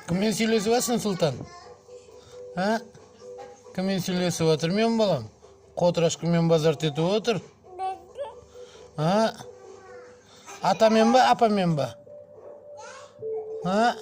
Кіммен сөйлесіп жатсың, Сұлтан? А? Кіммен сөйлесіп отыр мен балам? Қотырашкамен базарт етіп отыр. А? Атамен ба, апамен ба? А?